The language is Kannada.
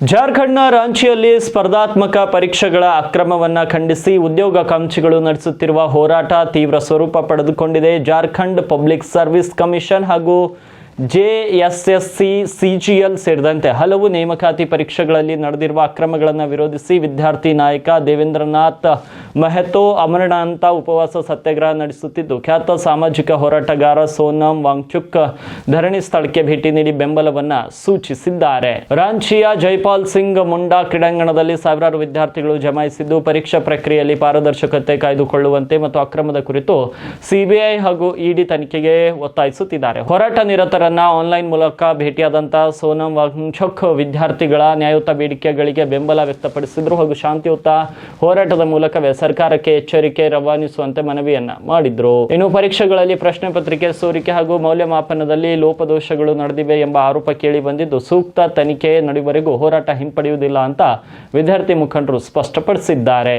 ಜಾರ್ಖಂಡ್ನ ರಾಂಚಿಯಲ್ಲಿ ಸ್ಪರ್ಧಾತ್ಮಕ ಪರೀಕ್ಷೆಗಳ ಅಕ್ರಮವನ್ನ ಖಂಡಿಸಿ ಉದ್ಯೋಗಾಕಾಂಕ್ಷಿಗಳು ನಡೆಸುತ್ತಿರುವ ಹೋರಾಟ ತೀವ್ರ ಸ್ವರೂಪ ಪಡೆದುಕೊಂಡಿದೆ. ಜಾರ್ಖಂಡ್ ಪಬ್ಲಿಕ್ ಸರ್ವಿಸ್ ಕಮಿಷನ್ ಹಾಗೂ ಜೆಎಸ್ಎಸ್ಸಿ, ಸಿಜಿಎಲ್ ಸೇರಿದಂತೆ ಹಲವು ನೇಮಕಾತಿ ಪರೀಕ್ಷೆಗಳಲ್ಲಿ ನಡೆದಿರುವ ಅಕ್ರಮಗಳನ್ನು ವಿರೋಧಿಸಿ ವಿದ್ಯಾರ್ಥಿ ನಾಯಕ ದೇವೇಂದ್ರನಾಥ್ ಮಹತೋ ಅಮರಣಾಂತ ಉಪವಾಸ ಸತ್ಯಾಗ್ರಹ ನಡೆಸುತ್ತಿದ್ದು, ಖ್ಯಾತ ಸಾಮಾಜಿಕ ಹೋರಾಟಗಾರ ಸೋನಂ ವಾಂಗ್ಚುಕ್ ಧರಣಿ ಸ್ಥಳಕ್ಕೆ ಭೇಟಿ ನೀಡಿ ಬೆಂಬಲವನ್ನ ಸೂಚಿಸಿದ್ದಾರೆ. ರಾಂಚಿಯ ಜೈಪಾಲ್ ಸಿಂಗ್ ಮುಂಡಾ ಕ್ರೀಡಾಂಗಣದಲ್ಲಿ ಸಾವಿರಾರು ವಿದ್ಯಾರ್ಥಿಗಳು ಜಮಾಯಿಸಿದ್ದು, ಪರೀಕ್ಷಾ ಪ್ರಕ್ರಿಯೆಯಲ್ಲಿ ಪಾರದರ್ಶಕತೆ ಕಾಯ್ದುಕೊಳ್ಳುವಂತೆ ಮತ್ತು ಅಕ್ರಮದ ಕುರಿತು ಸಿಬಿಐ ಹಾಗೂ ಇಡಿ ತನಿಖೆಗೆ ಒತ್ತಾಯಿಸುತ್ತಿದ್ದಾರೆ. ಹೋರಾಟ ನಿರತರ ಆನ್ಲೈನ್ ಮೂಲಕ ಭೇಟಿಯಾದಂತಹ ಸೋನಂ ವಾಂಗ್ಚುಕ್ ವಿದ್ಯಾರ್ಥಿಗಳ ನ್ಯಾಯಯುತ ಬೇಡಿಕೆಗಳಿಗೆ ಬೆಂಬಲ ವ್ಯಕ್ತಪಡಿಸಿದ್ರು ಹಾಗೂ ಶಾಂತಿಯುತ ಹೋರಾಟದ ಮೂಲಕವೇ ಸರ್ಕಾರಕ್ಕೆ ಎಚ್ಚರಿಕೆ ರವಾನಿಸುವಂತೆ ಮನವಿಯನ್ನ ಮಾಡಿದ್ರು. ಇನ್ನು ಪರೀಕ್ಷೆಗಳಲ್ಲಿ ಪ್ರಶ್ನೆ ಪತ್ರಿಕೆ ಸೋರಿಕೆ ಹಾಗೂ ಮೌಲ್ಯಮಾಪನದಲ್ಲಿ ಲೋಪದೋಷಗಳು ನಡೆದಿವೆ ಎಂಬ ಆರೋಪ ಕೇಳಿ ಬಂದಿದ್ದು, ಸೂಕ್ತ ತನಿಖೆ ನಡೆಯುವವರೆಗೂ ಹೋರಾಟ ಹಿಂಪಡೆಯುವುದಿಲ್ಲ ಅಂತ ವಿದ್ಯಾರ್ಥಿ ಮುಖಂಡರು ಸ್ಪಷ್ಟಪಡಿಸಿದ್ದಾರೆ.